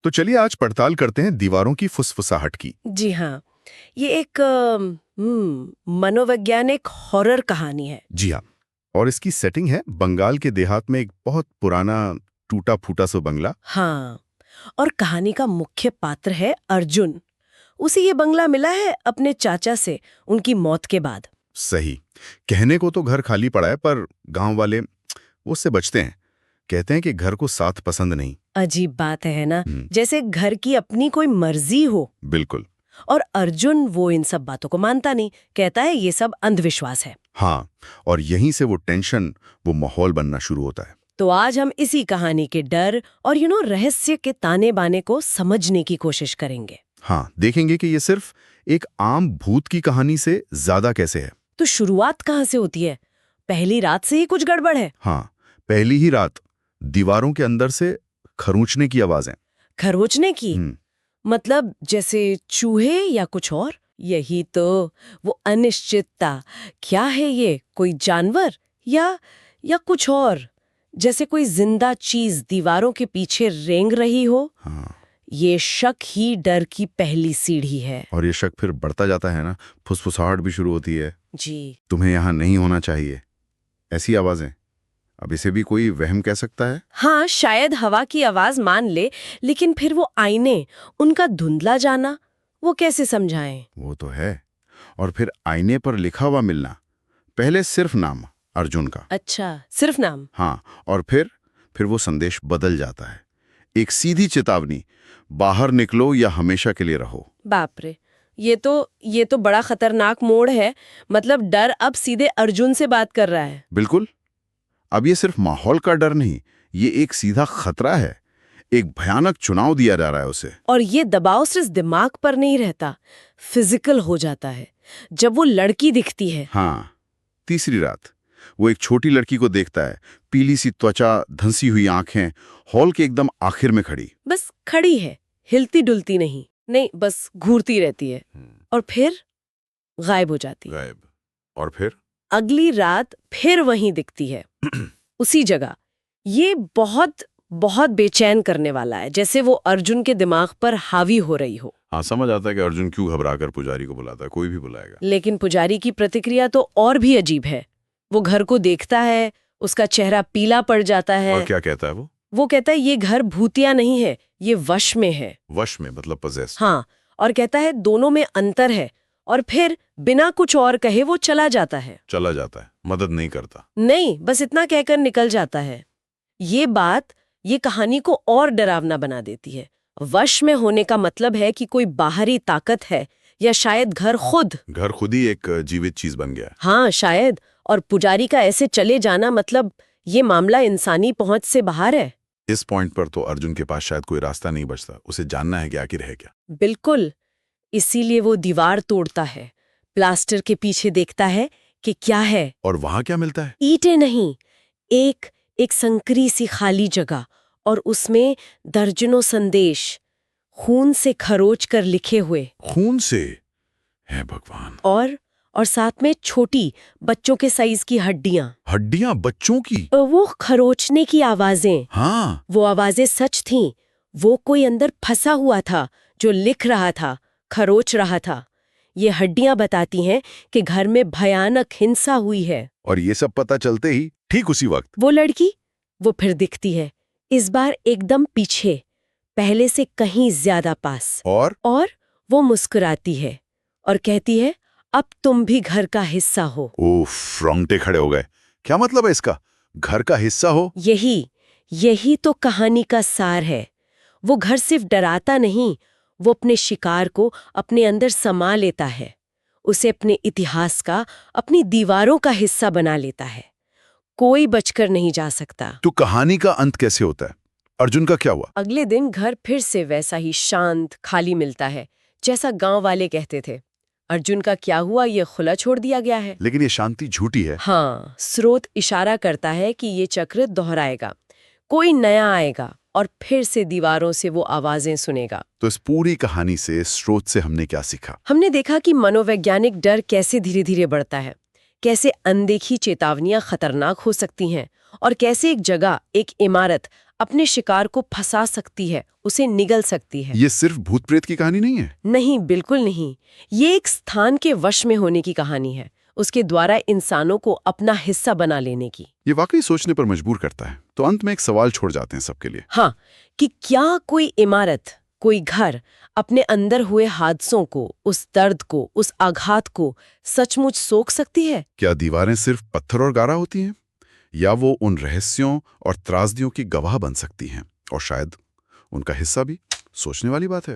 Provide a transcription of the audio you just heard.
तो चलिए आज पड़ताल करते हैं दीवारों की फुसफुसाहट की। जी हाँ, ये एक मनोवैज्ञानिक हॉरर कहानी है। जी हाँ। और इसकी सेटिंग है बंगाल के देहात में एक बहुत पुराना टूटा फूटा सा बंगला। हाँ, और कहानी का मुख्य पात्र है अर्जुन। उसे ये बंगला मिला है अपने चाचा से उनकी मौत के बाद। सही। कहने को तो घर खाली पड़ा है, पर गांव वाले वो उससे बचते हैं। कहते हैं कि घर को साथ पसंद नहीं। अजीब बात है ना, जैसे घर की अपनी कोई मर्जी हो। बिल्कुल। और अर्जुन वो इन सब बातों को मानता नहीं, कहता है ये सब अंधविश्वास है। हाँ, और यहीं से वो टेंशन, वो माहौल बनना शुरू होता है। तो आज हम इसी कहानी के डर और रहस्य के ताने बाने को समझने की कोशिश करेंगे। हाँ, देखेंगे कि ये सिर्फ एक आम भूत की कहानी से ज्यादा कैसे है। तो शुरुआत कहाँ से होती है? पहली रात से ही कुछ गड़बड़ है। हाँ, पहली ही रात दीवारों के अंदर से खरोंचने की आवाजें। खरोचने की? मतलब जैसे चूहे या कुछ और? यही तो वो अनिश्चितता। क्या है ये, कोई जानवर या कुछ और? जैसे कोई जिंदा चीज दीवारों के पीछे रेंग रही हो। हाँ। ये शक ही डर की पहली सीढ़ी है। और ये शक फिर बढ़ता जाता है ना, फुसफुसाहट भी शुरू होती है। जी। तुम्हें यहाँ नहीं होना चाहिए, ऐसी आवाजें। अब इसे भी कोई वहम कह सकता है। हाँ, शायद हवा की आवाज मान ले, लेकिन फिर वो आईने, उनका धुंधला जाना, वो कैसे समझाएं? वो तो है। और फिर आईने पर लिखा हुआ मिलना। पहले सिर्फ नाम अर्जुन का। अच्छा, सिर्फ नाम? हाँ, और फिर वो संदेश बदल जाता है। एक सीधी चेतावनी, बाहर निकलो या हमेशा के लिए रहो। बाप रे, ये तो बड़ा खतरनाक मोड़ है। मतलब डर अब सीधे अर्जुन से बात कर रहा है। बिल्कुल। अब ये सिर्फ माहौल का डर नहीं, ये एक सीधा खतरा है। एक भयानक चुनाव दिया जा रहा है उसे। और ये दबाव सिर्फ दिमाग पर नहीं रहता, फिजिकल हो जाता है। जब वो लड़की दिखती है। हाँ, तीसरी रात वो एक छोटी लड़की को देखता है। पीली सी त्वचा, धंसी हुई आंखें, हॉल के एकदम आखिर में खड़ी। बस खड़ी है, हिलती डुलती नहीं, बस घूरती रहती है। और फिर गायब हो जाती है। गायब। और फिर अगली रात फिर वहीं दिखती है उसी जगह। ये बहुत बहुत बेचैन करने वाला है, जैसे वो अर्जुन के दिमाग पर हावी हो रही हो। हाँ, समझ आता है कि अर्जुन क्यों घबराकर पुजारी को बुलाता है, कोई भी बुलाएगा। लेकिन पुजारी की प्रतिक्रिया तो और भी अजीब है। वो घर को देखता है, उसका चेहरा पीला पड़ जाता है। और क्या कहता है वो? वो कहता है ये घर भूतिया नहीं है, ये वश में है। वश में मतलब पजेस्ट। हाँ, और कहता है दोनों में अंतर है। और फिर बिना कुछ और कहे वो चला जाता है। चला जाता है, मदद नहीं करता। नहीं, बस इतना कहकर निकल जाता है। ये बात ये कहानी को और डरावना बना देती है। वश में होने का मतलब है कि कोई बाहरी ताकत है, या शायद घर खुद ही एक जीवित चीज बन गया है। हाँ, शायद। और पुजारी का ऐसे चले जाना मतलब ये मामला इंसानी पहुंच से बाहर है। इस पॉइंट पर तो अर्जुन के पास शायद कोई रास्ता नहीं बचता। उसे जानना है कि आखिर है क्या। बिल्कुल। इसीलिए वो दीवार तोड़ता है, प्लास्टर के पीछे देखता है कि क्या है। और वहां क्या मिलता है? ईंटें नहीं, एक संकरी सी खाली जगह, और उसमें दर्जनों संदेश, खून से खरोच कर लिखे हुए। खून से? है भगवान। और साथ में छोटी बच्चों के साइज की हड्डियां। हड्डियां बच्चों की? वो खरोचने की आवाजें। हाँ। वो आवाजें सच थीं। वो कोई अंदर फंसा हुआ था जो लिख रहा था, खरोच रहा था। ये हड्डियां बताती हैं कि घर में भयानक हिंसा हुई है। और ये सब पता चलते ही ठीक उसी वक्त वो लड़की वो फिर दिखती है, इस बार एकदम पीछे, पहले से कहीं ज्यादा पास। और वो मुस्कुराती है और कहती है, अब तुम भी घर का हिस्सा हो। उफ, रोंगटे खड़े हो गए। क्या मतलब है इसका? घर का हिस्सा हो? यही तो कहानी का सार है। वो घर सिर्फ डराता नहीं, वो अपने शिकार को अपने अंदर समा लेता है। उसे अपने इतिहास का, अपनी दीवारों का हिस्सा बना लेता है। कोई बचकर नहीं जा सकता। तो कहानी का अंत कैसे होता है? अर्जुन का क्या हुआ? अगले दिन घर फिर से वैसा ही शांत, खाली मिलता है, जैसा गांव वाले कहते थे। अर्जुन का क्या हुआ ये खुला छोड़ दिया गया है। लेकिन ये शांति झूठी है। हाँ, स्रोत इशारा करता है कि ये चक्र दोहराएगा। कोई नया आएगा और फिर से दीवारों से वो आवाजें सुनेगा। तो इस पूरी कहानी से, स्रोत से हमने क्या सीखा? हमने देखा कि मनोवैज्ञानिक डर कैसे धीरे धीरे बढ़ता है, कैसे अनदेखी चेतावनियां खतरनाक हो सकती हैं, और कैसे एक जगह, एक इमारत अपने शिकार को फंसा सकती है, उसे निगल सकती है। ये सिर्फ भूत प्रेत की कहानी नहीं है। नहीं, बिल्कुल नहीं। ये एक स्थान के वश में होने की कहानी है, उसके द्वारा इंसानों को अपना हिस्सा बना लेने की। ये वाकई सोचने पर मजबूर करता है। तो अंत में एक सवाल छोड़ जाते हैं सबके लिए। हाँ, कि क्या कोई इमारत, कोई घर अपने अंदर हुए हादसों को, उस दर्द को, उस आघात को सचमुच सोख सकती है? क्या दीवारें सिर्फ पत्थर और गारा होती हैं, या वो उन रहस्यों और त्रासदियों की गवाह बन सकती हैं, और शायद उनका हिस्सा भी? सोचने वाली बात है।